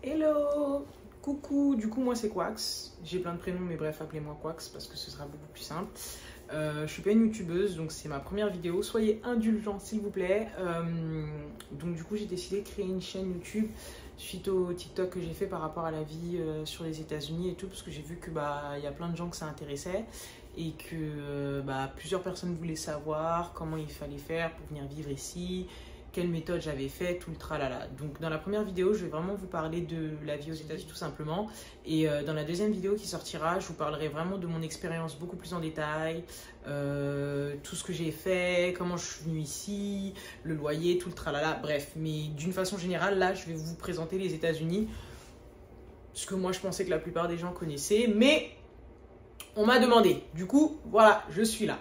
Hello! Coucou, du coup moi c'est Quax, j'ai plein de prénoms mais bref appelez-moi Quax parce que ce sera beaucoup plus simple. Je suis pas une youtubeuse donc c'est ma première vidéo, soyez indulgents s'il vous plaît. Donc du coup j'ai décidé de créer une chaîne YouTube suite au TikTok que j'ai fait par rapport à la vie sur les États-Unis et tout, parce que j'ai vu que y a plein de gens que ça intéressait et que plusieurs personnes voulaient savoir comment il fallait faire pour venir vivre ici, quelle méthode j'avais fait, tout le tralala. Donc dans la première vidéo, je vais vraiment vous parler de la vie aux États-Unis tout simplement. Et dans la deuxième vidéo qui sortira, je vous parlerai vraiment de mon expérience beaucoup plus en détail, tout ce que j'ai fait, comment je suis venue ici, le loyer, tout le tralala, bref. Mais d'une façon générale, là, je vais vous présenter les États-Unis, ce que moi je pensais que la plupart des gens connaissaient, mais on m'a demandé. Du coup, voilà, je suis là.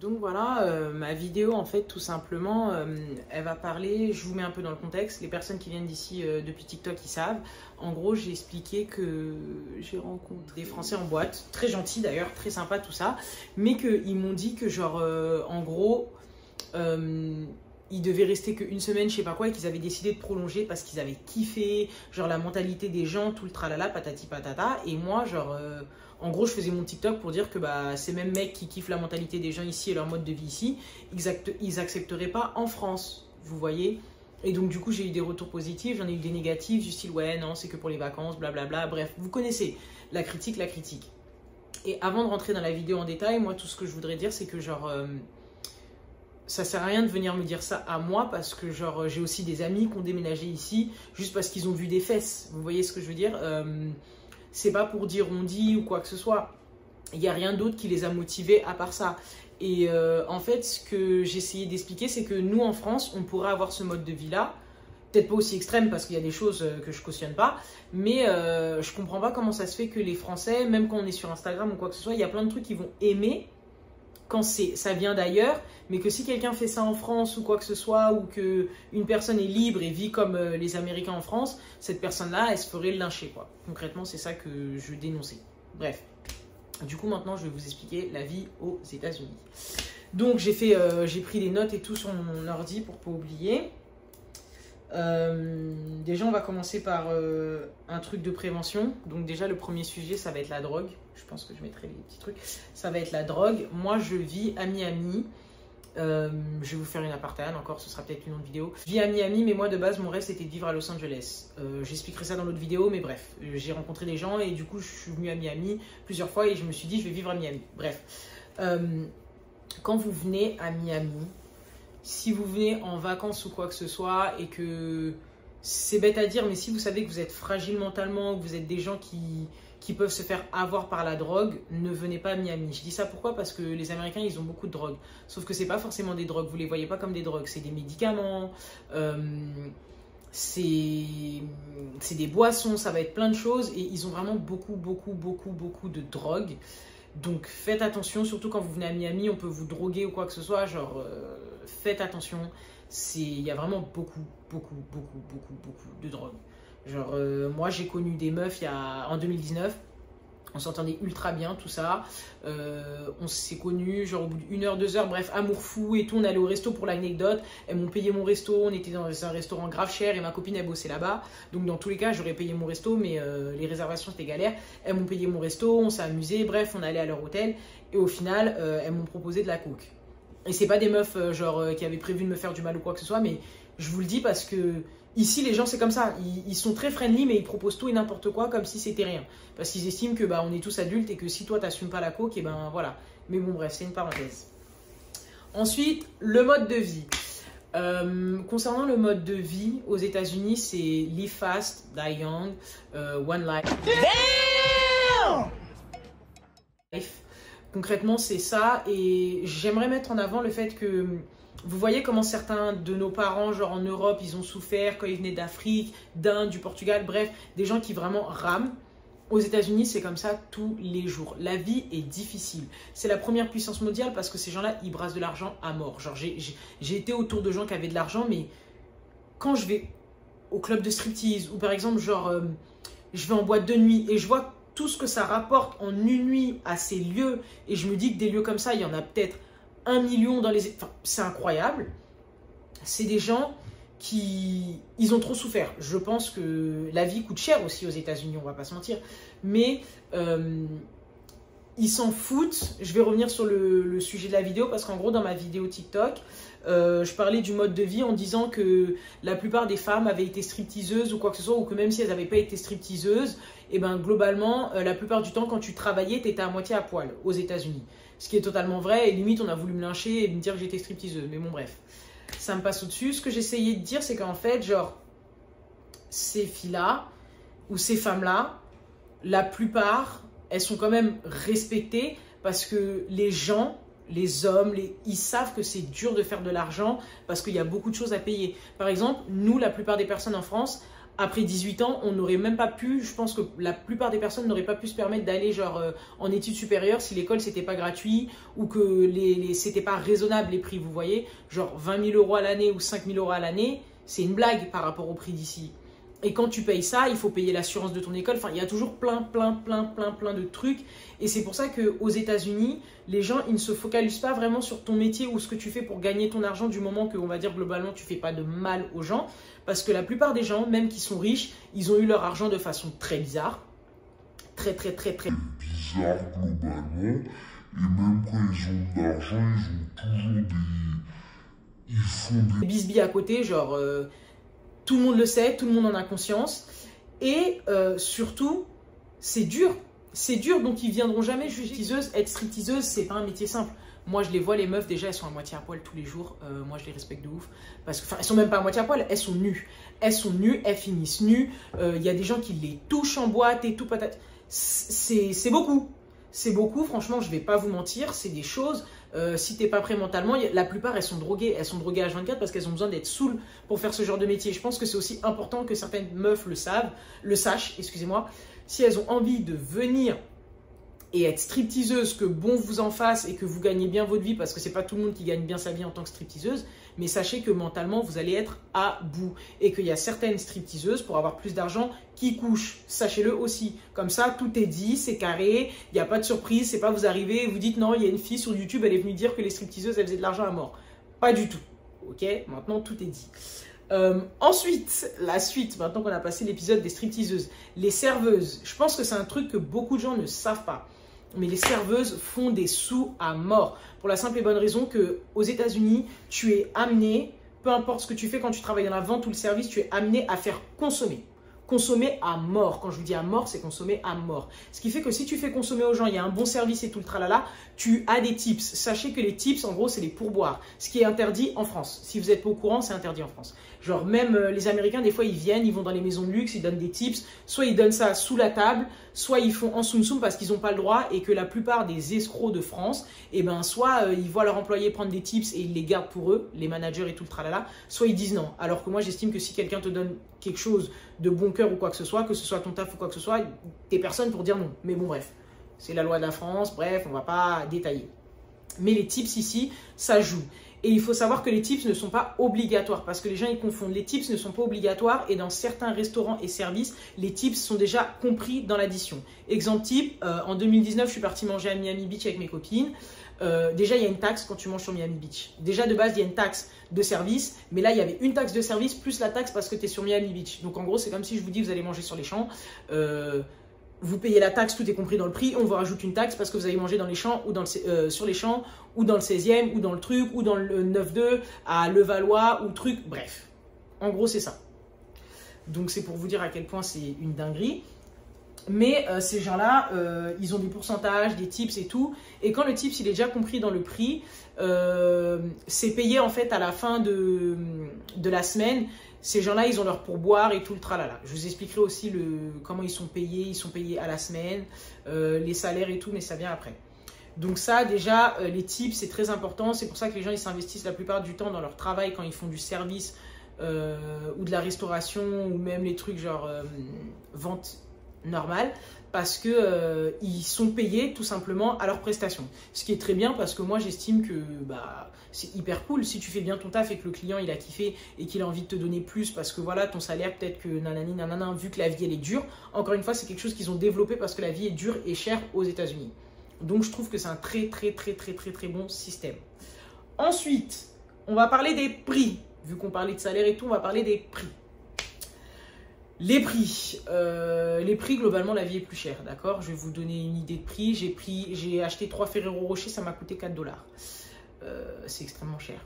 Donc voilà, ma vidéo en fait tout simplement, elle va parler, je vous mets un peu dans le contexte, les personnes qui viennent d'ici depuis TikTok ils savent. En gros j'ai expliqué que j'ai rencontré des Français en boîte, très gentils d'ailleurs, très sympas tout ça, mais qu'ils m'ont dit que genre en gros ils devaient rester qu'une semaine, je sais pas quoi, et qu'ils avaient décidé de prolonger parce qu'ils avaient kiffé, genre la mentalité des gens, tout le tralala, patati patata, et moi genre... en gros, je faisais mon TikTok pour dire que ces mêmes mecs qui kiffent la mentalité des gens ici et leur mode de vie ici, ils accepteraient pas en France, vous voyez. Et donc, du coup, j'ai eu des retours positifs, j'en ai eu des négatifs, du style, ouais, non, c'est que pour les vacances, blablabla. Bref, vous connaissez la critique, la critique. Et avant de rentrer dans la vidéo en détail, moi, tout ce que je voudrais dire, c'est que genre... ça sert à rien de venir me dire ça à moi parce que genre j'ai aussi des amis qui ont déménagé ici juste parce qu'ils ont vu des fesses. Vous voyez ce que je veux dire? C'est pas pour dire on dit ou quoi que ce soit. Il n'y a rien d'autre qui les a motivés à part ça. Et en fait, ce que j'ai essayé d'expliquer, c'est que nous, en France, on pourrait avoir ce mode de vie-là. Peut-être pas aussi extrême parce qu'il y a des choses que je cautionne pas. Mais je comprends pas comment ça se fait que les Français, même quand on est sur Instagram ou quoi que ce soit, il y a plein de trucs qu'ils vont aimer quand ça vient d'ailleurs, mais que si quelqu'un fait ça en France ou quoi que ce soit, ou qu'une personne est libre et vit comme les Américains en France, cette personne-là, elle se ferait lyncher, quoi. Concrètement, c'est ça que je dénonçais. Bref. Du coup, maintenant, je vais vous expliquer la vie aux États-Unis. Donc, j'ai pris des notes et tout sur mon ordi pour pas oublier. Déjà, on va commencer par un truc de prévention. Donc déjà, le premier sujet, ça va être la drogue. Je pense que je mettrai les petits trucs. Ça va être la drogue. Moi, je vis à Miami. Je vais vous faire une apartheid, encore, ce sera peut-être une autre vidéo. Je vis à Miami, mais moi, de base, mon rêve, c'était de vivre à Los Angeles. J'expliquerai ça dans l'autre vidéo, mais bref. J'ai rencontré des gens et du coup, je suis venue à Miami plusieurs fois et je me suis dit, je vais vivre à Miami. Bref. Quand vous venez à Miami... Si vous venez en vacances ou quoi que ce soit et que c'est bête à dire, mais si vous savez que vous êtes fragile mentalement, que vous êtes des gens qui peuvent se faire avoir par la drogue, ne venez pas à Miami. Je dis ça pourquoi? Parce que les Américains, ils ont beaucoup de drogue. Sauf que c'est pas forcément des drogues, vous les voyez pas comme des drogues, c'est des médicaments, c'est des boissons, ça va être plein de choses et ils ont vraiment beaucoup de drogue. Donc faites attention, surtout quand vous venez à Miami, on peut vous droguer ou quoi que ce soit, genre faites attention, il y a vraiment beaucoup de drogue. Genre moi j'ai connu des meufs en 2019, on s'entendait ultra bien, tout ça, on s'est connus, genre au bout d'1 heure, 2 heures, bref, amour fou et tout, on allait au resto pour l'anecdote, elles m'ont payé mon resto, on était dans un restaurant grave cher et ma copine elle bossait là-bas, donc dans tous les cas j'aurais payé mon resto, mais les réservations c'était galère, elles m'ont payé mon resto, on s'est amusé, bref, on allait à leur hôtel, et au final, elles m'ont proposé de la coke. Et c'est pas des meufs qui avaient prévu de me faire du mal ou quoi que ce soit, mais je vous le dis parce que ici les gens c'est comme ça, ils sont très friendly mais ils proposent tout et n'importe quoi comme si c'était rien. Parce qu'ils estiment que on est tous adultes et que si toi t'assumes pas la coke, et voilà. Mais bon bref, c'est une parenthèse. Ensuite, le mode de vie. Concernant le mode de vie aux États-Unis, c'est live fast, die young, one life. Concrètement, c'est ça. Et j'aimerais mettre en avant le fait que vous voyez comment certains de nos parents, genre en Europe, ils ont souffert quand ils venaient d'Afrique, d'Inde, du Portugal, bref, des gens qui vraiment rament. Aux États-Unis, c'est comme ça tous les jours. La vie est difficile. C'est la première puissance mondiale parce que ces gens-là, ils brassent de l'argent à mort. Genre, j'ai été autour de gens qui avaient de l'argent, mais quand je vais au club de striptease ou par exemple, genre, je vais en boîte de nuit et je vois tout ce que ça rapporte en une nuit à ces lieux et je me dis que des lieux comme ça, il y en a peut-être 1 million dans les... Enfin, c'est incroyable. C'est des gens ils ont trop souffert. Je pense que la vie coûte cher aussi aux États-Unis, on va pas se mentir. Mais ils s'en foutent. Je vais revenir sur le sujet de la vidéo parce qu'en gros, dans ma vidéo TikTok, je parlais du mode de vie en disant que la plupart des femmes avaient été stripteaseuses ou quoi que ce soit, ou que même si elles n'avaient pas été stripteaseuses, et ben globalement, la plupart du temps, quand tu travaillais, tu étais à moitié à poil aux États-Unis. Ce qui est totalement vrai, et limite, on a voulu me lyncher et me dire que j'étais stripteaseuse. Mais bon, bref, ça me passe au-dessus. Ce que j'essayais de dire, c'est qu'en fait, genre, ces filles-là, ou ces femmes-là, la plupart, elles sont quand même respectées parce que les gens, les hommes, ils savent que c'est dur de faire de l'argent parce qu'il y a beaucoup de choses à payer. Par exemple, nous, la plupart des personnes en France, après 18 ans, on n'aurait même pas pu, je pense que la plupart des personnes n'auraient pas pu se permettre d'aller genre en études supérieures si l'école c'était pas gratuit ou que c'était pas raisonnable les prix, vous voyez. Genre 20 000 € à l'année ou 5 000 € à l'année, c'est une blague par rapport au prix d'ici. Et quand tu payes ça, il faut payer l'assurance de ton école. Enfin, il y a toujours plein de trucs. Et c'est pour ça qu'aux États-Unis, les gens, ils ne se focalisent pas vraiment sur ton métier ou ce que tu fais pour gagner ton argent du moment que, on va dire, globalement, tu ne fais pas de mal aux gens. Parce que la plupart des gens, même qui sont riches, ils ont eu leur argent de façon très bizarre. Très bizarre globalement. Et même quand ils ont de l'argent, ils ont toujours ils font des bisbilles à côté, genre... tout le monde le sait, tout le monde en a conscience. Et surtout, c'est dur. C'est dur, donc ils ne viendront jamais stripteaseuses. Être stripteaseuse, c'est pas un métier simple. Moi, je les vois, les meufs, déjà, elles sont à moitié à poil tous les jours. Moi, je les respecte de ouf. Parce que, enfin, elles sont même pas à moitié à poil, elles sont nues. Elles sont nues, elles finissent nues. Il y a des gens qui les touchent en boîte et tout, patate. C'est beaucoup. C'est beaucoup, franchement, je ne vais pas vous mentir. C'est des choses... si tu n'es pas prêt mentalement, la plupart, elles sont droguées. Elles sont droguées H24 parce qu'elles ont besoin d'être saoules pour faire ce genre de métier. Je pense que c'est aussi important que certaines meufs le sachent, excusez-moi. Si elles ont envie de venir et être stripteaseuse, que bon vous en fasse et que vous gagnez bien votre vie, parce que c'est pas tout le monde qui gagne bien sa vie en tant que stripteaseuse, mais sachez que mentalement, vous allez être à bout. Et qu'il y a certaines stripteaseuses, pour avoir plus d'argent, qui couchent. Sachez-le aussi. Comme ça, tout est dit, c'est carré, il n'y a pas de surprise, c'est pas vous arrivez et vous dites non, il y a une fille sur YouTube, elle est venue dire que les stripteaseuses, elles faisaient de l'argent à mort. Pas du tout. Ok, maintenant tout est dit. Ensuite, la suite, maintenant qu'on a passé l'épisode des stripteaseuses, les serveuses. Je pense que c'est un truc que beaucoup de gens ne savent pas. Mais les serveuses font des sous à mort. Pour la simple et bonne raison qu'aux États-Unis, tu es amené, peu importe ce que tu fais quand tu travailles dans la vente ou le service, tu es amené à faire consommer. Consommer à mort. Quand je vous dis à mort, c'est consommer à mort. Ce qui fait que si tu fais consommer aux gens, il y a un bon service et tout le tralala, tu as des tips. Sachez que les tips, en gros, c'est les pourboires. Ce qui est interdit en France. Si vous n'êtes pas au courant, c'est interdit en France. Genre même les Américains, des fois, ils viennent, ils vont dans les maisons de luxe, ils donnent des tips. Soit ils donnent ça sous la table, soit ils font en soum-soum parce qu'ils n'ont pas le droit et que la plupart des escrocs de France, eh ben, soit ils voient leurs employés prendre des tips et ils les gardent pour eux, les managers et tout le tralala, soit ils disent non. Alors que moi, j'estime que si quelqu'un te donne quelque chose de bon cœur ou quoi que ce soit ton taf ou quoi que ce soit, t'es personne pour dire non. Mais bon, bref, c'est la loi de la France, bref, on va pas détailler. Mais les tips ici, ça joue. Et il faut savoir que les tips ne sont pas obligatoires parce que les gens ils confondent. Les tips ne sont pas obligatoires et dans certains restaurants et services, les tips sont déjà compris dans l'addition. Exemple type, en 2019, je suis partie manger à Miami Beach avec mes copines. Déjà, il y a une taxe quand tu manges sur Miami Beach. Déjà, de base, il y a une taxe de service, mais là, il y avait une taxe de service plus la taxe parce que tu es sur Miami Beach. Donc, en gros, c'est comme si je vous dis, vous allez manger sur les champs. Vous payez la taxe, tout est compris dans le prix. On vous rajoute une taxe parce que vous allez manger dans les champs ou sur les champs ou dans le 16e ou dans le truc ou dans le 9-2 à Levallois ou truc. Bref, en gros, c'est ça. Donc, c'est pour vous dire à quel point c'est une dinguerie. Mais ces gens-là, ils ont des pourcentages, des tips et tout. Et quand le tips, il est déjà compris dans le prix, c'est payé en fait à la fin de la semaine. Ces gens-là, ils ont leur pourboire et tout le tralala. Je vous expliquerai aussi comment ils sont payés. Ils sont payés à la semaine, les salaires et tout, mais ça vient après. Donc ça, déjà, les tips, c'est très important. C'est pour ça que les gens, ils s'investissent la plupart du temps dans leur travail quand ils font du service ou de la restauration ou même les trucs genre vente normale parce que ils sont payés tout simplement à leurs prestations. Ce qui est très bien parce que moi, j'estime que c'est hyper cool si tu fais bien ton taf et que le client, il a kiffé et qu'il a envie de te donner plus parce que voilà, ton salaire, peut-être que nanani, nanana, vu que la vie, elle est dure. Encore une fois, c'est quelque chose qu'ils ont développé parce que la vie est dure et chère aux États-Unis. Donc, je trouve que c'est un très bon système. Ensuite, on va parler des prix. vu qu'on parlait de salaire et tout, on va parler des prix. Les prix, globalement, la vie est plus chère, d'accord? Je vais vous donner une idée de prix. J'ai acheté 3 Ferrero Rocher, ça m'a coûté 4 $. C'est extrêmement cher.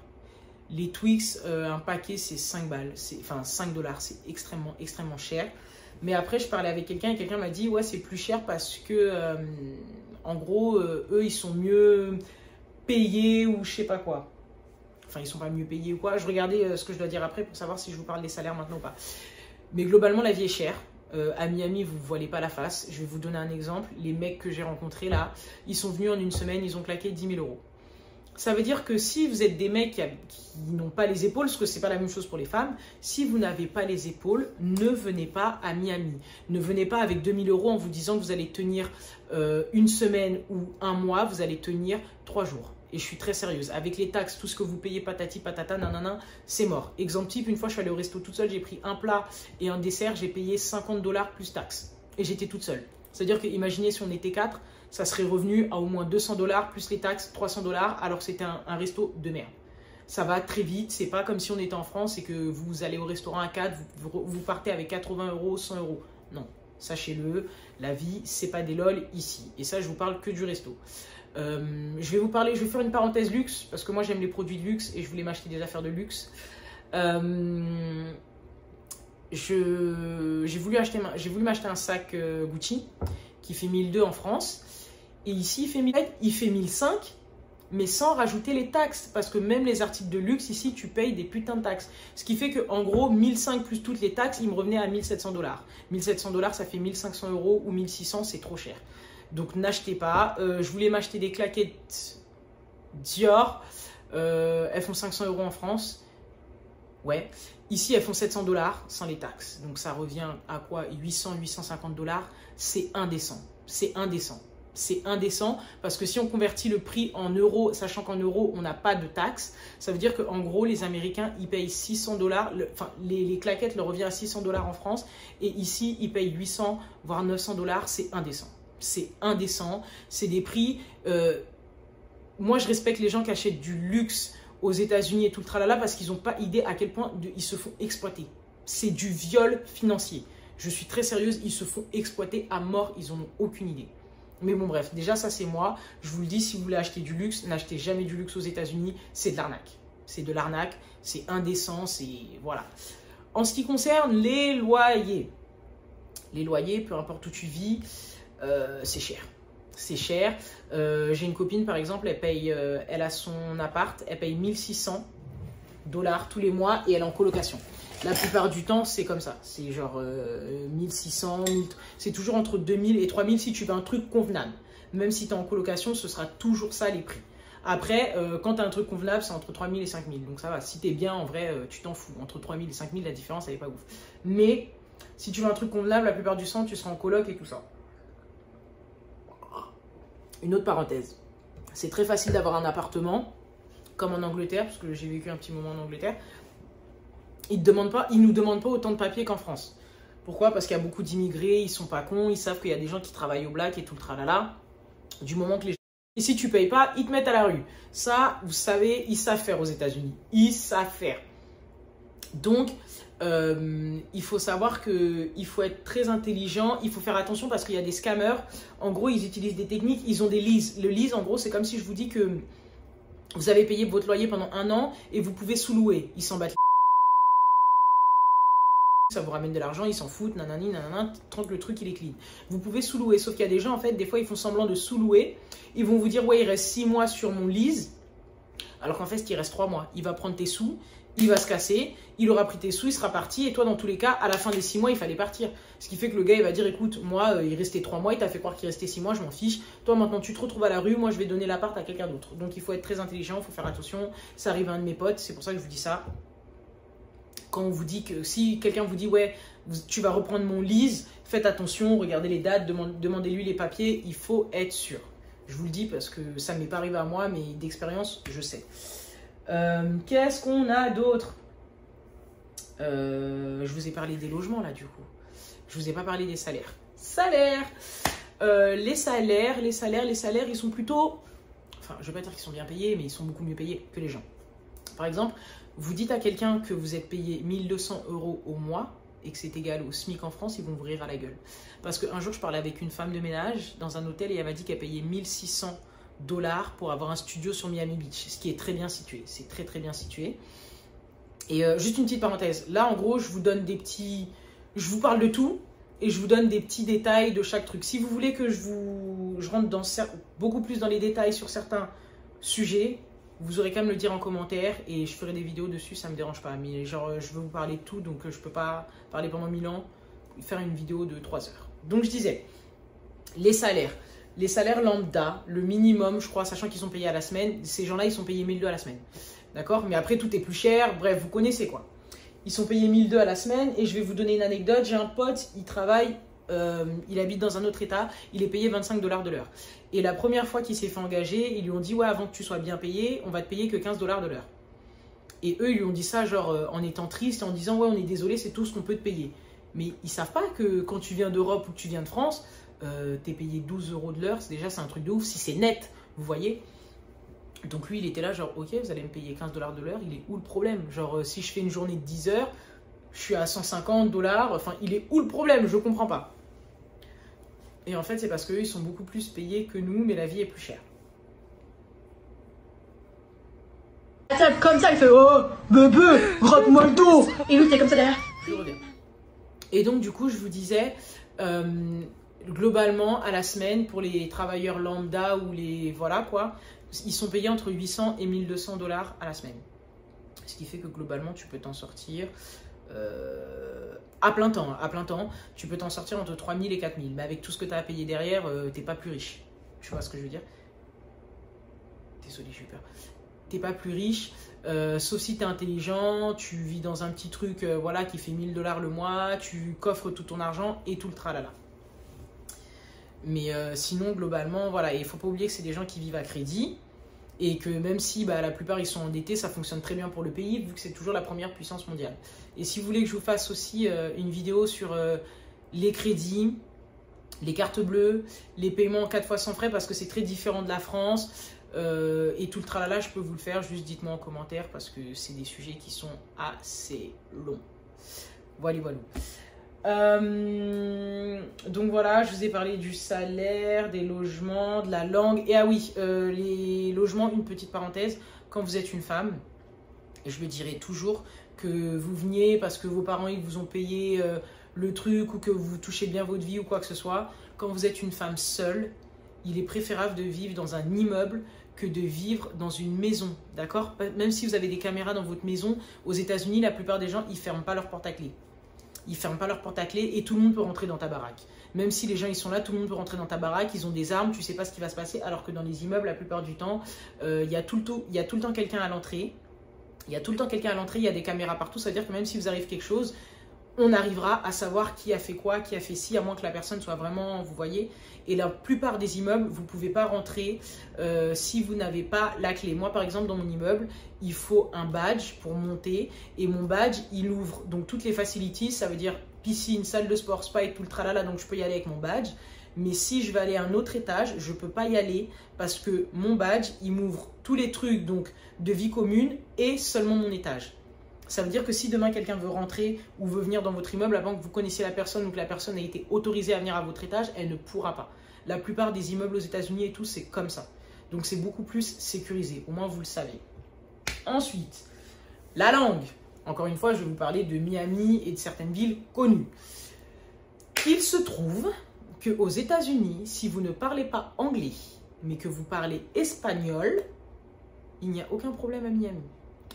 Les Twix, un paquet, c'est 5 balles, enfin 5 $, c'est extrêmement cher. Mais après, je parlais avec quelqu'un et quelqu'un m'a dit, ouais, c'est plus cher parce que, en gros, eux, ils sont mieux payés ou je sais pas quoi. Enfin, ils sont pas mieux payés ou quoi. Je regardais ce que je dois dire après pour savoir si je vous parle des salaires maintenant ou pas. Mais globalement, la vie est chère. À Miami, vous ne voilez pas la face. Je vais vous donner un exemple. Les mecs que j'ai rencontrés là, ils sont venus en une semaine, ils ont claqué 10 000 €. Ça veut dire que si vous êtes des mecs qui n'ont pas les épaules, parce que ce n'est pas la même chose pour les femmes, si vous n'avez pas les épaules, ne venez pas à Miami. Ne venez pas avec 2 000 € en vous disant que vous allez tenir une semaine ou un mois, vous allez tenir 3 jours. Et je suis très sérieuse. Avec les taxes, tout ce que vous payez, patati patata, nanana, c'est mort. Exemple type, une fois je suis allée au resto toute seule, j'ai pris un plat et un dessert, j'ai payé 50 $ plus taxes. Et j'étais toute seule. C'est-à-dire que, imaginez si on était 4, ça serait revenu à au moins 200 $ plus les taxes, 300 $, alors que c'était un resto de merde. Ça va très vite, c'est pas comme si on était en France et que vous allez au restaurant à 4, vous partez avec 80 €, 100 €. Non, sachez-le, la vie, c'est pas des lol ici. Et ça, je vous parle que du resto. Je vais faire une parenthèse luxe, parce que moi j'aime les produits de luxe et je voulais m'acheter des affaires de luxe. J'ai voulu m'acheter un sac Gucci qui fait 1002 en France. Et ici, il fait 1005, mais sans rajouter les taxes. Parce que même les articles de luxe, ici, tu payes des putains de taxes. Ce qui fait qu'en gros, 1005 plus toutes les taxes, il me revenait à 1700 $. 1700 $, ça fait 1500 € ou 1600, c'est trop cher. Donc, n'achetez pas. Je voulais m'acheter des claquettes Dior. Elles font 500 € en France. Ouais. Ici, elles font 700 $ sans les taxes. Donc, ça revient à quoi? 800, 850 $. C'est indécent. C'est indécent. C'est indécent parce que si on convertit le prix en euros, sachant qu'en euros, on n'a pas de taxes, ça veut dire qu'en gros, les Américains, ils payent 600 $. Enfin, les claquettes leur revient à 600 $ en France. Et ici, ils payent 800, voire 900 $. C'est indécent. C'est indécent. C'est des prix... moi, je respecte les gens qui achètent du luxe aux États-Unis et tout le tralala parce qu'ils n'ont pas idée à quel point ils se font exploiter. C'est du viol financier. Je suis très sérieuse, ils se font exploiter à mort, ils n'en ont aucune idée. Mais bon, bref, déjà, ça, c'est moi. Je vous le dis, si vous voulez acheter du luxe, n'achetez jamais du luxe aux États-Unis. C'est de l'arnaque. C'est de l'arnaque, c'est indécent, c'est... Voilà. En ce qui concerne les loyers, peu importe où tu vis, c'est cher. C'est cher. J'ai une copine, par exemple, elle a son appart, elle paye 1600 $ tous les mois et elle est en colocation. La plupart du temps, c'est comme ça. C'est genre 1600, c'est toujours entre 2000 et 3000 si tu veux un truc convenable. Même si tu es en colocation, ce sera toujours ça les prix. Après, quand tu as un truc convenable, c'est entre 3000 et 5000. Donc ça va, si tu es bien, en vrai, tu t'en fous. Entre 3000 et 5000, la différence, elle n'est pas ouf. Mais si tu veux un truc convenable, la plupart du temps, tu seras en coloc et tout ça. Une autre parenthèse. C'est très facile d'avoir un appartement, comme en Angleterre, parce que j'ai vécu un petit moment en Angleterre. Ils ne nous demandent pas autant de papiers qu'en France. Pourquoi? Parce qu'il y a beaucoup d'immigrés, ils sont pas cons, ils savent qu'il y a des gens qui travaillent au black et tout le tralala. Du moment que les gens... Et si tu payes pas, ils te mettent à la rue. Ça, vous savez, ils savent faire aux États-Unis. Ils savent faire. Donc, il faut savoir qu'il faut être très intelligent, il faut faire attention parce qu'il y a des scammers. En gros, ils utilisent des techniques, ils ont des leases. Le lease, en gros, c'est comme si je vous dis que vous avez payé votre loyer pendant 1 an et vous pouvez sous-louer. Ils s'en battent. Ça vous ramène de l'argent, ils s'en foutent, nanani, nanana, tant que le truc il est clean. Vous pouvez sous-louer, sauf qu'il y a des gens, en fait, des fois, ils font semblant de sous-louer. Ils vont vous dire, ouais, il reste 6 mois sur mon lease, alors qu'en fait, il reste 3 mois. Il va prendre tes sous, il va se casser, il aura pris tes sous, il sera parti, et toi, dans tous les cas, à la fin des 6 mois, il fallait partir. Ce qui fait que le gars, il va dire, écoute, moi, il restait 3 mois, il t'a fait croire qu'il restait 6 mois, je m'en fiche. Toi, maintenant, tu te retrouves à la rue, moi, je vais donner l'appart à quelqu'un d'autre. Donc, il faut être très intelligent, il faut faire attention. Ça arrive à un de mes potes, c'est pour ça que je vous dis ça. Quand on vous dit que si quelqu'un vous dit ouais tu vas reprendre mon lease, faites attention, regardez les dates, demandez-lui les papiers, il faut être sûr. Je vous le dis parce que ça ne m'est pas arrivé à moi, mais d'expérience je sais. Qu'est-ce qu'on a d'autre? Je vous ai parlé des logements là du coup. Je vous ai pas parlé des salaires. Les salaires, ils sont plutôt... Enfin, je ne vais pas dire qu'ils sont bien payés, mais ils sont beaucoup mieux payés que les gens. Par exemple, Vous dites à quelqu'un que vous êtes payé 1200 € au mois et que c'est égal au SMIC en France, ils vont vous rire à la gueule. Parce qu'un jour, je parlais avec une femme de ménage dans un hôtel et elle m'a dit qu'elle payait 1600 $ pour avoir un studio sur Miami Beach, ce qui est très bien situé. C'est très très bien situé. Et juste une petite parenthèse. Là, en gros, je vous donne des petits... Je vous parle de tout et je vous donne des petits détails de chaque truc. Si vous voulez que je rentre dans beaucoup plus dans les détails sur certains sujets, vous aurez qu'à me le dire en commentaire et je ferai des vidéos dessus, ça me dérange pas. Mais genre, je veux vous parler de tout, donc je peux pas parler pendant 1000 ans, faire une vidéo de 3 heures. Donc je disais, les salaires. Les salaires lambda, le minimum, je crois, sachant qu'ils sont payés à la semaine, ces gens-là, ils sont payés 1002 € à la semaine. D'accord? Mais après, tout est plus cher. Bref, vous connaissez quoi. Ils sont payés 1002 € à la semaine et je vais vous donner une anecdote. J'ai un pote, il travaille, il habite dans un autre état, il est payé 25 $ de l'heure. Et la première fois qu'il s'est fait engager, ils lui ont dit « Ouais, avant que tu sois bien payé, on va te payer que 15 $ de l'heure. » Et eux, ils lui ont dit ça genre en étant triste, en disant « Ouais, on est désolé, c'est tout ce qu'on peut te payer. » Mais ils savent pas que quand tu viens d'Europe ou que tu viens de France, t'es payé 12 € de l'heure, déjà c'est un truc de ouf, si c'est net, vous voyez. Donc lui, il était là genre, ok, vous allez me payer 15 $ de l'heure, il est où le problème? Genre, si je fais une journée de 10 heures, je suis à 150 $, enfin, il est où le problème? Je comprends pas. Et en fait, c'est parce qu'eux, ils sont beaucoup plus payés que nous, mais la vie est plus chère. Comme ça, il fait, oh, bébé, gratte-moi le dos. Et lui, c'est comme ça derrière. Je reviens. Et donc, du coup, je vous disais, globalement, à la semaine, pour les travailleurs lambda ou les... Voilà, quoi, ils sont payés entre 800 et 1200 $ à la semaine. Ce qui fait que, globalement, tu peux t'en sortir... à plein temps, tu peux t'en sortir entre 3000 et 4000. Mais avec tout ce que tu as à payer derrière, t'es pas plus riche. Tu vois ce que je veux dire? Désolé, j'ai eu peur. T'es pas plus riche, sauf si tu es intelligent, tu vis dans un petit truc voilà, qui fait 1000 $ le mois, tu coffres tout ton argent et tout le tralala. Mais sinon, globalement, voilà, il ne faut pas oublier que c'est des gens qui vivent à crédit et que même si la plupart ils sont endettés, ça fonctionne très bien pour le pays vu que c'est toujours la première puissance mondiale. Et si vous voulez que je vous fasse aussi une vidéo sur les crédits, les cartes bleues, les paiements 4 fois sans frais parce que c'est très différent de la France et tout le tralala, je peux vous le faire, juste dites-moi en commentaire parce que c'est des sujets qui sont assez longs. Voilà, voilà. Donc voilà, je vous ai parlé du salaire, des logements, de la langue. Et ah oui, les logements, une petite parenthèse, quand vous êtes une femme, je le dirai toujours, que vous veniez parce que vos parents ils vous ont payé le truc ou que vous touchez bien votre vie ou quoi que ce soit, quand vous êtes une femme seule, il est préférable de vivre dans un immeuble que de vivre dans une maison, d'accord? Même si vous avez des caméras dans votre maison, aux États-Unis, la plupart des gens, ils ne ferment pas leur porte à clé. Ils ne ferment pas leur porte à clé et tout le monde peut rentrer dans ta baraque. Même si les gens ils sont là, tout le monde peut rentrer dans ta baraque, ils ont des armes, tu ne sais pas ce qui va se passer. Alors que dans les immeubles, la plupart du temps, il y a tout le temps quelqu'un à l'entrée. Il y a tout le temps quelqu'un à l'entrée, il y a des caméras partout. Ça veut dire que même si vous arrive quelque chose, on arrivera à savoir qui a fait quoi, qui a fait ci, à moins que la personne soit vraiment, vous voyez. Et la plupart des immeubles, vous ne pouvez pas rentrer si vous n'avez pas la clé. Moi, par exemple, dans mon immeuble, il faut un badge pour monter. Et mon badge, il ouvre donc toutes les facilities. Ça veut dire piscine, salle de sport, spa et tout le tralala. Donc, je peux y aller avec mon badge. Mais si je vais aller à un autre étage, je ne peux pas y aller parce que mon badge, il m'ouvre tous les trucs donc, de vie commune et seulement mon étage. Ça veut dire que si demain quelqu'un veut rentrer ou veut venir dans votre immeuble avant que vous connaissiez la personne ou que la personne ait été autorisée à venir à votre étage, elle ne pourra pas. La plupart des immeubles aux États-Unis et tout, c'est comme ça. Donc c'est beaucoup plus sécurisé. Au moins vous le savez. Ensuite, la langue. Encore une fois, je vais vous parler de Miami et de certaines villes connues. Il se trouve qu'aux États-Unis, si vous ne parlez pas anglais, mais que vous parlez espagnol, il n'y a aucun problème à Miami.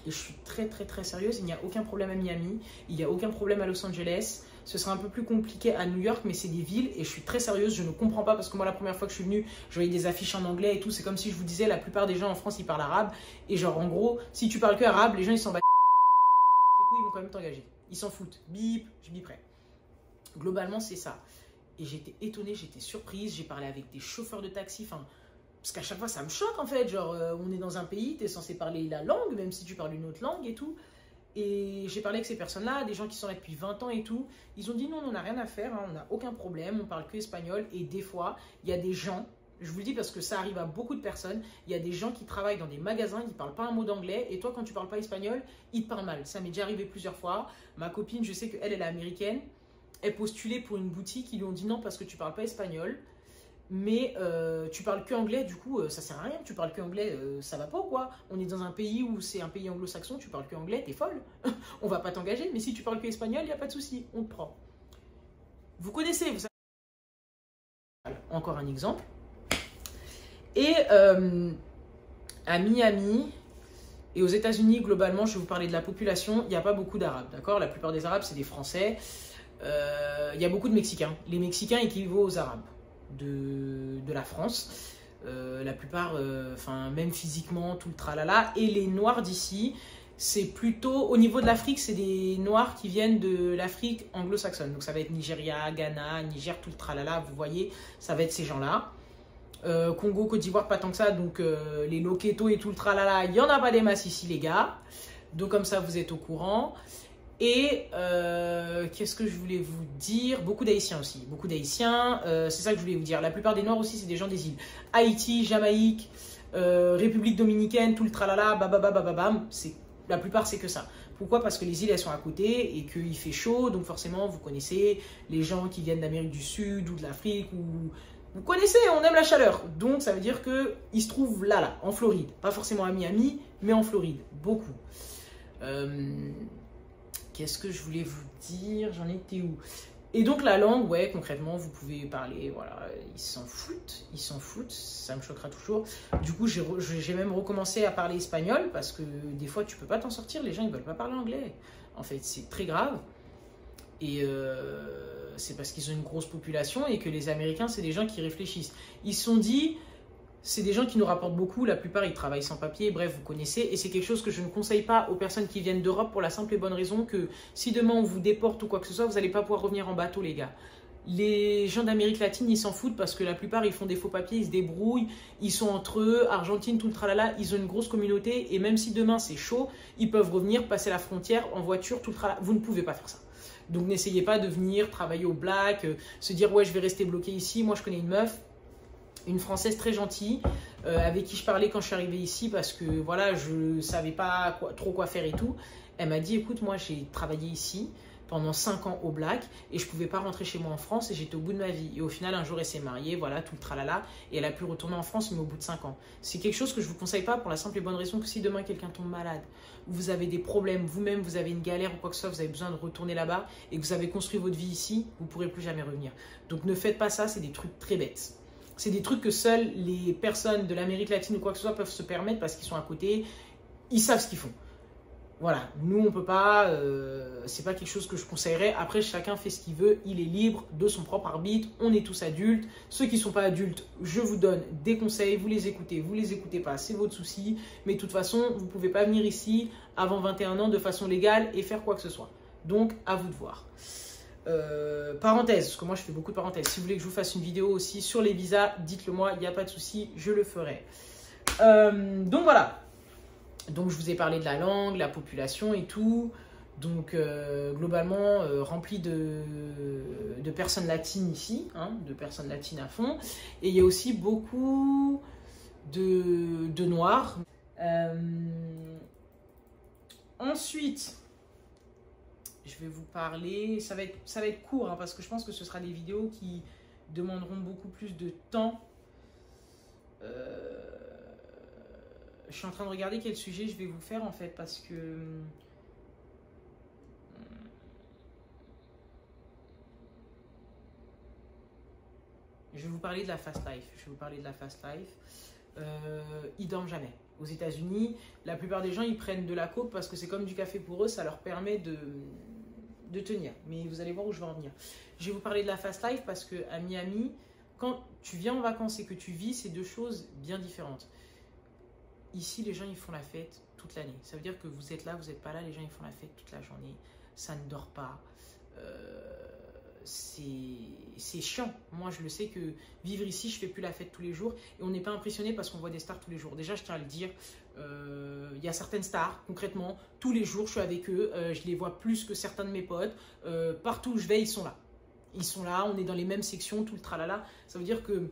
Et je suis très sérieuse, il n'y a aucun problème à Miami, il n'y a aucun problème à Los Angeles. Ce sera un peu plus compliqué à New York, mais c'est des villes et je suis très sérieuse, je ne comprends pas parce que moi la première fois que je suis venue, je voyais des affiches en anglais et tout, c'est comme si je vous disais la plupart des gens en France ils parlent arabe et genre en gros, si tu parles que arabe, les gens ils s'en battent les couilles, ils vont quand même t'engager. Ils s'en foutent, bip, je biperai. Globalement c'est ça. Et j'étais étonnée, j'étais surprise, j'ai parlé avec des chauffeurs de taxi, enfin... Parce qu'à chaque fois, ça me choque en fait. Genre, on est dans un pays, tu es censé parler la langue, même si tu parles une autre langue et tout. Et j'ai parlé avec ces personnes-là, des gens qui sont là depuis 20 ans et tout. Ils ont dit non, on n'a rien à faire, hein, on n'a aucun problème, on parle que espagnol. Et des fois, il y a des gens, Je vous le dis parce que ça arrive à beaucoup de personnes. Il y a des gens qui travaillent dans des magasins, qui ne parlent pas un mot d'anglais. Et toi, quand tu ne parles pas espagnol, ils te parlent mal. Ça m'est déjà arrivé plusieurs fois. Ma copine, je sais qu'elle, elle est américaine. Elle postulait pour une boutique. Ils lui ont dit non parce que tu ne parles pas espagnol. Mais tu parles que anglais, du coup, ça sert à rien. Tu parles que anglais, ça va pas ou quoi? On est dans un pays où c'est un pays anglo-saxon, tu parles que anglais, t'es folle. On va pas t'engager. Mais si tu parles que espagnol, il n'y a pas de souci, on te prend. Vous connaissez, vous savez. Encore un exemple. Et à Miami et aux États-Unis, globalement, je vais vous parler de la population. Il n'y a pas beaucoup d'Arabes, d'accord? La plupart des Arabes, c'est des Français. Il y a beaucoup de Mexicains. Les Mexicains équivaut aux Arabes de la France. La plupart, même physiquement, tout le tralala. Et les Noirs d'ici, c'est plutôt, au niveau de l'Afrique, c'est des Noirs qui viennent de l'Afrique anglo-saxonne. Donc ça va être Nigeria, Ghana, Niger, tout le tralala. Vous voyez, ça va être ces gens-là. Congo, Côte d'Ivoire, pas tant que ça, donc les loquetos et tout le tralala, il n'y en a pas des masses ici les gars, donc comme ça vous êtes au courant. Et qu'est-ce que je voulais vous dire? Beaucoup d'Haïtiens aussi, beaucoup d'Haïtiens, c'est ça que je voulais vous dire. La plupart des Noirs aussi c'est des gens des îles, Haïti, Jamaïque, République Dominicaine, tout le tralala, bababababam, la plupart c'est que ça. Pourquoi? Parce que les îles elles sont à côté et qu'il fait chaud, donc forcément vous connaissez les gens qui viennent d'Amérique du Sud ou de l'Afrique ou... Vous connaissez, on aime la chaleur. Donc, ça veut dire qu'ils se trouvent là, en Floride. Pas forcément à Miami, mais en Floride. Beaucoup. Qu'est-ce que je voulais vous dire? J'en étais où? Et donc, la langue, ouais, concrètement, vous pouvez parler, voilà, ils s'en foutent. Ça me choquera toujours. Du coup, j'ai même recommencé à parler espagnol parce que des fois, tu peux pas t'en sortir. Les gens, ils veulent pas parler anglais. En fait, c'est très grave. Et c'est parce qu'ils ont une grosse population et que les Américains, c'est des gens qui réfléchissent. Ils se sont dit, c'est des gens qui nous rapportent beaucoup, la plupart ils travaillent sans papier, bref, vous connaissez. Et c'est quelque chose que je ne conseille pas aux personnes qui viennent d'Europe pour la simple et bonne raison que si demain on vous déporte ou quoi que ce soit, vous n'allez pas pouvoir revenir en bateau les gars. Les gens d'Amérique latine, ils s'en foutent parce que la plupart, ils font des faux papiers, ils se débrouillent, ils sont entre eux, Argentine, tout le tralala, ils ont une grosse communauté et même si demain c'est chaud, ils peuvent revenir, passer la frontière en voiture, tout le tralala. Vous ne pouvez pas faire ça. Donc n'essayez pas de venir travailler au black, se dire ouais je vais rester bloqué ici. Moi je connais une meuf, une Française très gentille, avec qui je parlais quand je suis arrivée ici parce que voilà je savais pas trop quoi faire et tout. Elle m'a dit écoute moi j'ai travaillé ici pendant 5 ans au black et je pouvais pas rentrer chez moi en France et j'étais au bout de ma vie. Et au final un jour elle s'est mariée, voilà tout le tralala et elle a pu retourner en France mais au bout de 5 ans. C'est quelque chose que je vous conseille pas pour la simple et bonne raison que si demain quelqu'un tombe malade, vous avez des problèmes, vous-même vous avez une galère ou quoi que ce soit, vous avez besoin de retourner là-bas et que vous avez construit votre vie ici, vous pourrez plus jamais revenir. Donc ne faites pas ça, c'est des trucs très bêtes. C'est des trucs que seules les personnes de l'Amérique latine ou quoi que ce soit peuvent se permettre parce qu'ils sont à côté, ils savent ce qu'ils font. Voilà, nous on peut pas, c'est pas quelque chose que je conseillerais. Après chacun fait ce qu'il veut, il est libre de son propre arbitre, on est tous adultes. Ceux qui sont pas adultes, je vous donne des conseils, vous les écoutez pas, c'est votre souci. Mais de toute façon, vous pouvez pas venir ici avant 21 ans de façon légale et faire quoi que ce soit. Donc à vous de voir. Parenthèse, parce que moi je fais beaucoup de parenthèses. Si vous voulez que je vous fasse une vidéo aussi sur les visas, dites-le moi, il n'y a pas de souci, je le ferai. Donc voilà. Donc je vous ai parlé de la langue, la population et tout. Donc globalement rempli de personnes latines ici, hein, de personnes latines à fond. Et il y a aussi beaucoup de noirs. Ensuite, je vais vous parler, ça va être court hein, parce que je pense que ce sera des vidéos qui demanderont beaucoup plus de temps. Je suis en train de regarder quel sujet je vais vous faire en fait parce que je vais vous parler de la fast life. Ils dorment jamais. Aux États-Unis, la plupart des gens ils prennent de la coke parce que c'est comme du café pour eux, ça leur permet de tenir. Mais vous allez voir où je vais en venir. Je vais vous parler de la fast life parce que à Miami, quand tu viens en vacances et que tu vis, c'est deux choses bien différentes. Ici, les gens, ils font la fête toute l'année. Ça veut dire que vous êtes là, vous n'êtes pas là, les gens, ils font la fête toute la journée. Ça ne dort pas. C'est chiant. Moi, je le sais que vivre ici, je ne fais plus la fête tous les jours. Et on n'est pas impressionné parce qu'on voit des stars tous les jours. Déjà, je tiens à le dire, il y a certaines stars, concrètement, tous les jours, je suis avec eux. Je les vois plus que certains de mes potes. Partout où je vais, ils sont là. Ils sont là, on est dans les mêmes sections, tout le tralala. Ça veut dire que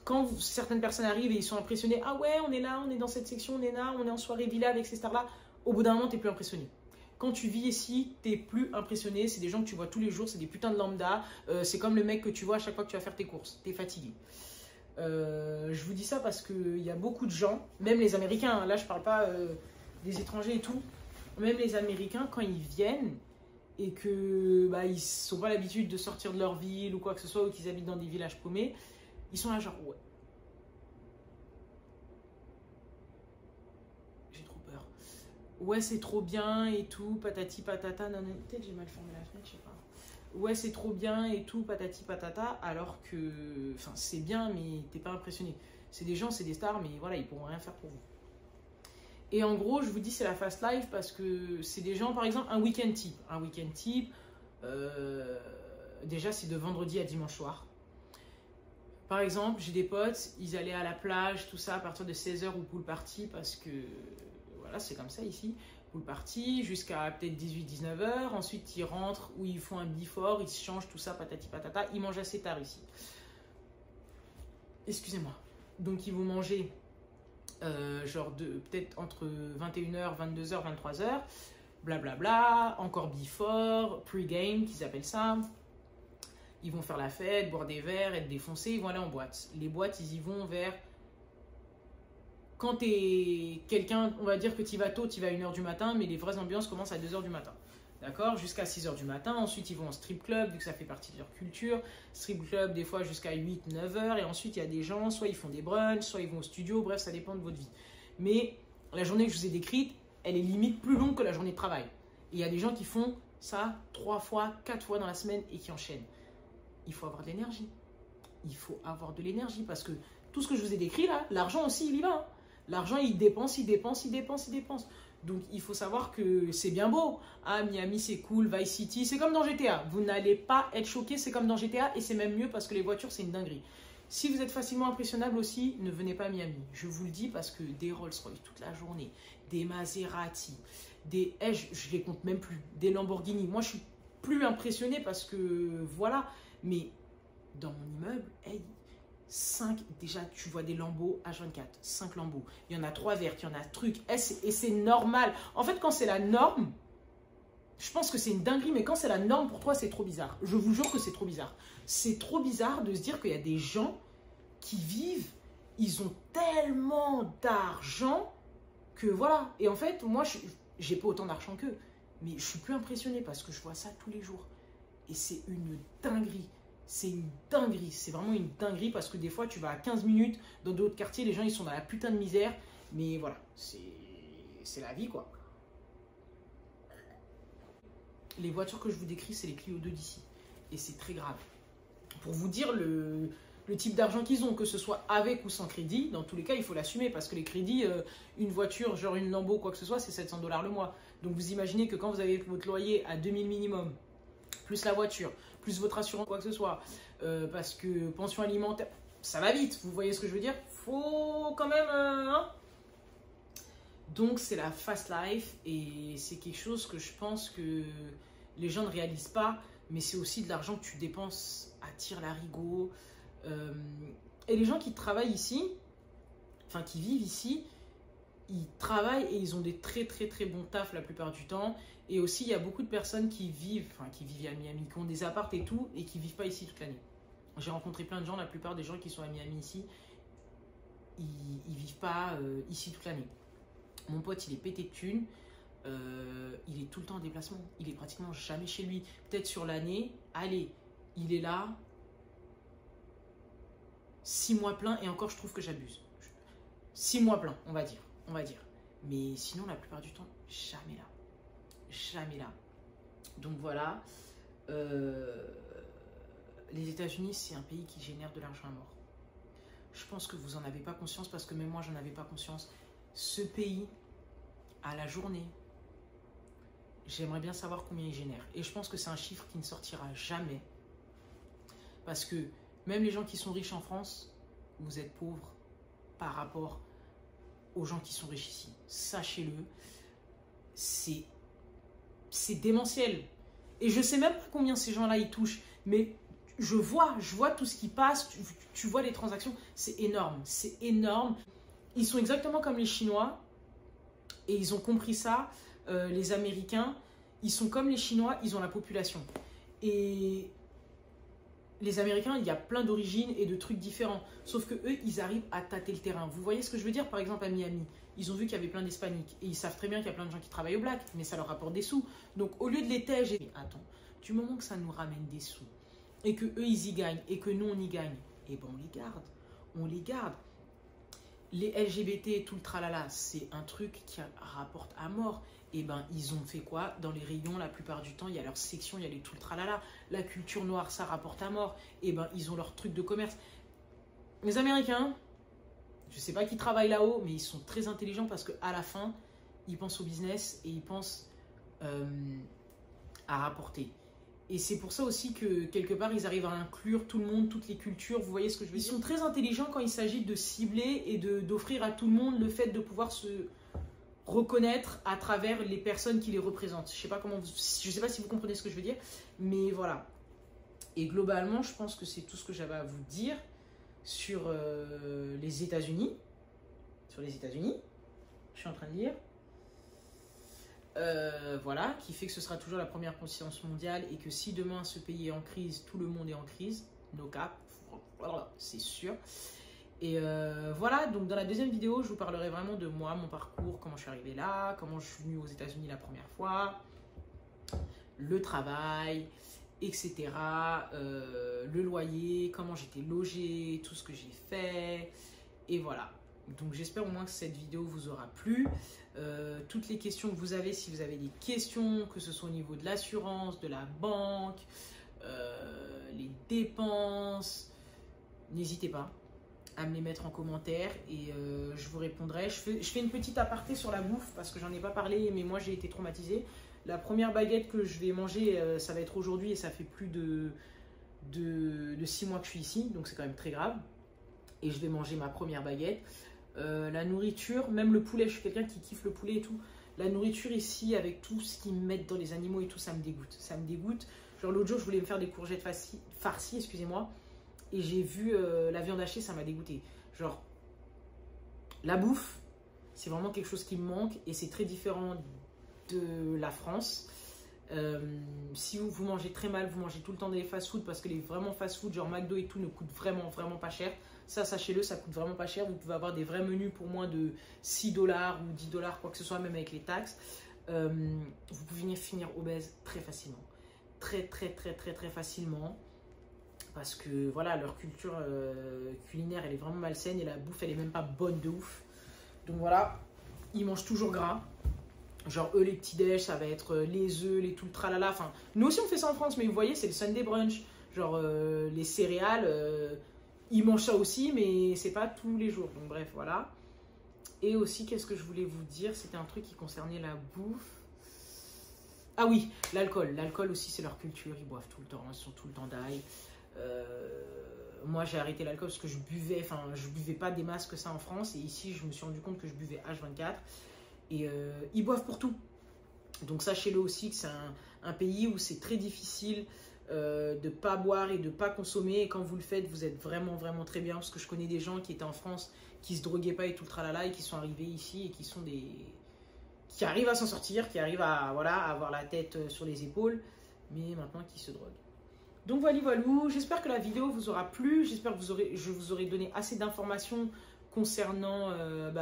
quand certaines personnes arrivent et ils sont impressionnés, ah ouais, on est là, on est dans cette section, on est là, on est en soirée villa avec ces stars-là, au bout d'un moment, tu n'es plus impressionné. Quand tu vis ici, tu n'es plus impressionné. C'est des gens que tu vois tous les jours, c'est des putains de lambda. C'est comme le mec que tu vois à chaque fois que tu vas faire tes courses. Tu es fatigué. Je vous dis ça parce qu'il y a beaucoup de gens, même les Américains, hein, là je parle pas des étrangers et tout, même les Américains, quand ils viennent et que bah, ils n'ont pas l'habitude de sortir de leur ville ou quoi que ce soit, ou qu'ils habitent dans des villages paumés, ils sont là genre ouais. J'ai trop peur. Ouais, c'est trop bien et tout, patati patata. Non, peut-être j'ai mal fermé la fenêtre, je sais pas. Ouais, c'est trop bien et tout, patati patata, alors que, enfin, c'est bien, mais t'es pas impressionné. C'est des gens, c'est des stars, mais voilà, ils pourront rien faire pour vous. Et en gros, je vous dis, c'est la fast life parce que c'est des gens, par exemple, un week-end type. Un week-end type, déjà, c'est de vendredi à dimanche soir. Par exemple, j'ai des potes, ils allaient à la plage, tout ça, à partir de 16h ou pool party parce que, voilà, c'est comme ça ici. Pool party jusqu'à peut-être 18-19h. Ensuite, ils rentrent ou ils font un before, ils se changent, tout ça, patati patata. Ils mangent assez tard ici. Excusez-moi. Donc, ils vont manger genre peut-être entre 21h, 22h, 23h. Blablabla. Encore before, pre-game, qu'ils appellent ça. Ils vont faire la fête, boire des verres, être défoncés. Ils vont aller en boîte. Les boîtes, ils y vont vers... Quand t'es quelqu'un, on va dire que tu vas tôt, tu vas à 1h du matin, mais les vraies ambiances commencent à 2h du matin. D'accord? Jusqu'à 6h du matin. Ensuite, ils vont en strip club, vu que ça fait partie de leur culture. Strip club, des fois, jusqu'à 8-9h. Et ensuite, il y a des gens, soit ils font des brunchs, soit ils vont au studio. Bref, ça dépend de votre vie. Mais la journée que je vous ai décrite, elle est limite plus longue que la journée de travail. Et il y a des gens qui font ça 3 fois, 4 fois dans la semaine et qui enchaînent. Il faut avoir de l'énergie. Il faut avoir de l'énergie parce que tout ce que je vous ai décrit là, l'argent aussi, il y va. Hein. L'argent, il dépense, il dépense, il dépense, il dépense. Donc, il faut savoir que c'est bien beau. Ah, Miami, c'est cool. Vice City, c'est comme dans GTA. Vous n'allez pas être choqué, c'est comme dans GTA. Et c'est même mieux parce que les voitures, c'est une dinguerie. Si vous êtes facilement impressionnable aussi, ne venez pas à Miami. Je vous le dis parce que des Rolls-Royce toute la journée, des Maserati, des... je les compte même plus. Des Lamborghini. Moi, je suis plus impressionné parce que, voilà. Mais dans mon immeuble, hey, 5, déjà tu vois des lambeaux H24, 5 lambeaux. Il y en a 3 vertes, il y en a trucs. Et c'est normal. En fait, quand c'est la norme, je pense que c'est une dinguerie, mais quand c'est la norme pour toi, c'est trop bizarre. Je vous jure que c'est trop bizarre. C'est trop bizarre de se dire qu'il y a des gens qui vivent, ils ont tellement d'argent que voilà. Et en fait, moi, j'ai pas autant d'argent qu'eux, mais je suis plus impressionné parce que je vois ça tous les jours. Et c'est une dinguerie. C'est une dinguerie. C'est vraiment une dinguerie parce que des fois, tu vas à 15 minutes dans d'autres quartiers, les gens, ils sont dans la putain de misère. Mais voilà, c'est la vie, quoi. Les voitures que je vous décris, c'est les Clio 2 d'ici. Et c'est très grave. Pour vous dire le type d'argent qu'ils ont, que ce soit avec ou sans crédit, dans tous les cas, il faut l'assumer parce que les crédits, une voiture, genre une Lambo, quoi que ce soit, c'est 700 $ le mois. Donc vous imaginez que quand vous avez votre loyer à 2000 minimum, plus la voiture, plus votre assurance, quoi que ce soit, parce que pension alimentaire, ça va vite, vous voyez ce que je veux dire? Faut quand même... hein. Donc c'est la fast life et c'est quelque chose que je pense que les gens ne réalisent pas, mais c'est aussi de l'argent que tu dépenses à tire-larigot. Et les gens qui travaillent ici, enfin qui vivent ici, ils travaillent et ils ont des très bons tafs la plupart du temps. Et aussi, il y a beaucoup de personnes qui vivent à Miami, qui ont des apparts et tout, et qui ne vivent pas ici toute l'année. J'ai rencontré plein de gens, la plupart des gens qui sont à Miami ici, ils ne vivent pas ici toute l'année. Mon pote, il est pété de thunes, il est tout le temps en déplacement, il est pratiquement jamais chez lui. Peut-être sur l'année, allez, il est là 6 mois pleins, et encore je trouve que j'abuse. 6 mois pleins, on va dire. Mais sinon, la plupart du temps, jamais là. Jamais là. Donc voilà. Les États-Unis, c'est un pays qui génère de l'argent à mort. Je pense que vous n'en avez pas conscience parce que même moi, j'en avais pas conscience. Ce pays, à la journée, j'aimerais bien savoir combien il génère. Et je pense que c'est un chiffre qui ne sortira jamais. Parce que même les gens qui sont riches en France, vous êtes pauvres par rapport aux gens qui sont riches ici. Sachez-le, c'est démentiel. Et je sais même pas combien ces gens-là ils touchent, mais je vois tout ce qui passe, tu vois les transactions, c'est énorme, c'est énorme. Ils sont exactement comme les Chinois et ils ont compris ça, les Américains, ils sont comme les Chinois, ils ont la population. Et les Américains, il y a plein d'origines et de trucs différents, sauf que eux, ils arrivent à tâter le terrain. Vous voyez ce que je veux dire? Par exemple, à Miami, ils ont vu qu'il y avait plein d'Hispaniques et ils savent très bien qu'il y a plein de gens qui travaillent au black, mais ça leur rapporte des sous. Donc, au lieu de les tèges, mais attends, du moment que ça nous ramène des sous et que eux, ils y gagnent et que nous, on y gagne, eh ben, on les garde. On les garde. Les LGBT et tout le tralala, c'est un truc qui rapporte à mort. Et ben, ils ont fait quoi? Dans les rayons, la plupart du temps, il y a leur section, il y a les tout le tralala. La culture noire, ça rapporte à mort. Et ben, ils ont leur truc de commerce. Les Américains, je sais pas qui travaille là-haut, mais ils sont très intelligents parce qu'à la fin, ils pensent au business et ils pensent à rapporter. Et c'est pour ça aussi que, quelque part, ils arrivent à inclure tout le monde, toutes les cultures. Vous voyez ce que je veux dire? Ils sont très intelligents quand il s'agit de cibler et d'offrir à tout le monde le fait de pouvoir se reconnaître à travers les personnes qui les représentent. Je sais pas si vous comprenez ce que je veux dire, mais voilà. Et globalement, je pense que c'est tout ce que j'avais à vous dire sur les États-Unis. Sur les États-Unis, je suis en train de lire. Voilà, qui fait que ce sera toujours la première puissance mondiale et que si demain ce pays est en crise, tout le monde est en crise, no cap, voilà, c'est sûr. Et voilà, donc dans la deuxième vidéo, je vous parlerai vraiment de moi, mon parcours, comment je suis arrivée là, comment je suis venue aux États-Unis la première fois, le travail, etc. Le loyer, comment j'étais logée, tout ce que j'ai fait, et voilà. Donc j'espère au moins que cette vidéo vous aura plu. Toutes les questions que vous avez, si vous avez des questions, que ce soit au niveau de l'assurance, de la banque, les dépenses, n'hésitez pas à me les mettre en commentaire et je vous répondrai. Je fais une petite aparté sur la bouffe parce que j'en ai pas parlé, mais moi j'ai été traumatisée. La première baguette que je vais manger, ça va être aujourd'hui et ça fait plus de 6 mois que je suis ici, donc c'est quand même très grave. Et je vais manger ma première baguette. La nourriture, même le poulet, je suis quelqu'un qui kiffe le poulet et tout. La nourriture ici, avec tout ce qu'ils mettent dans les animaux et tout, ça me dégoûte. Ça me dégoûte. Genre l'autre jour, je voulais me faire des courgettes farcies, excusez-moi. Et j'ai vu la viande hachée, ça m'a dégoûté. Genre, la bouffe, c'est vraiment quelque chose qui me manque et c'est très différent de la France. Si vous mangez très mal, vous mangez tout le temps des fast-food parce que les vraiment fast-food, genre McDo et tout, ne coûtent vraiment pas cher. Ça, sachez-le, ça coûte vraiment pas cher. Vous pouvez avoir des vrais menus pour moins de 6 $ ou 10 $, quoi que ce soit, même avec les taxes. Vous pouvez finir obèse très facilement. Très facilement. Parce que voilà, leur culture culinaire, elle est vraiment malsaine et la bouffe, elle est même pas bonne de ouf. Donc voilà, ils mangent toujours gras. Genre eux, les petits déj, ça va être les œufs, les tout le tralala. Enfin, nous aussi on fait ça en France, mais vous voyez, c'est le Sunday brunch. Genre les céréales, ils mangent ça aussi, mais c'est pas tous les jours. Donc bref, voilà. Et aussi, qu'est-ce que je voulais vous dire? C'était un truc qui concernait la bouffe. Ah oui, l'alcool. L'alcool aussi, c'est leur culture. Ils boivent tout le temps, ils sont tout le temps d'ail. Moi, j'ai arrêté l'alcool parce que je buvais pas des masses que ça en France. Et ici, je me suis rendu compte que je buvais H24. Et ils boivent pour tout. Donc sachez-le aussi que c'est un pays où c'est très difficile de ne pas boire et de ne pas consommer. Et quand vous le faites, vous êtes vraiment très bien. Parce que je connais des gens qui étaient en France, qui se droguaient pas et tout le tralala, et qui sont arrivés ici et qui sont qui arrivent à s'en sortir, qui arrivent à avoir la tête sur les épaules, mais maintenant qui se droguent. Donc voilà, j'espère que la vidéo vous aura plu. J'espère que je vous aurai donné assez d'informations concernant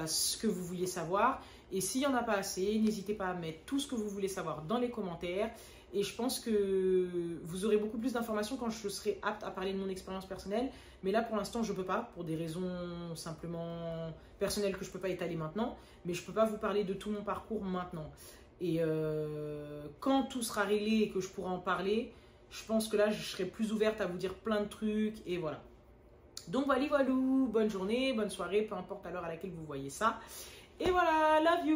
ce que vous vouliez savoir. Et s'il n'y en a pas assez, n'hésitez pas à mettre tout ce que vous voulez savoir dans les commentaires. Et je pense que vous aurez beaucoup plus d'informations quand je serai apte à parler de mon expérience personnelle. Mais là, pour l'instant, je ne peux pas, pour des raisons simplement personnelles que je ne peux pas étaler maintenant. Mais je ne peux pas vous parler de tout mon parcours maintenant. Et quand tout sera réglé et que je pourrai en parler, je pense que là, je serai plus ouverte à vous dire plein de trucs. Et voilà. Donc voilà, bonne journée, bonne soirée, peu importe à l'heure à laquelle vous voyez ça. Et voilà, love you!